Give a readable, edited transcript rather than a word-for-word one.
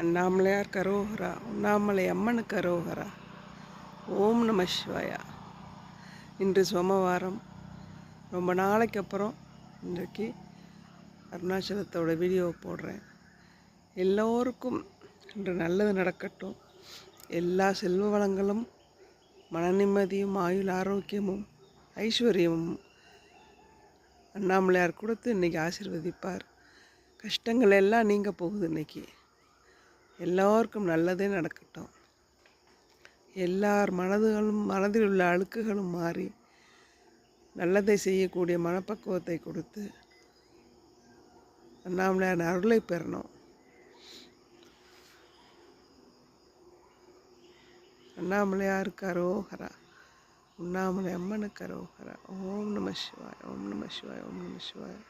அண்ணாமலையார் கரோகரா, உண்ணாமலை அம்மனுக்கு கரோகரா. ஓம் நம சிவாயா. இன்று சோமவாரம், ரொம்ப நாளைக்கு அப்புறம் இன்றைக்கு அருணாச்சலத்தோட வீடியோவை போடுறேன். எல்லோருக்கும் இன்று நல்லது நடக்கட்டும். எல்லா செல்வ வளங்களும், மன நிம்மதியும், ஆயுள் ஆரோக்கியமும், ஐஸ்வர்யமும் அண்ணாமலையார் கொடுத்து இன்றைக்கி ஆசீர்வதிப்பார். கஷ்டங்கள் எல்லாம் நீங்க போகுது. இன்றைக்கி எல்லோருக்கும் நல்லதே நடக்கட்டும். எல்லார் மனதில் உள்ள அழுக்குகளும் மாறி நல்லதை செய்யக்கூடிய மனப்பக்குவத்தை கொடுத்து அண்ணாமலையார் அருளை பெறணும். அண்ணாமலையாருக்கு அரோகரா, உண்ணாமலை அம்மனுக்கு அரோகரா. ஓம் நம சிவாய், ஓம் நம சிவாய், ஓம் நம சிவாய்.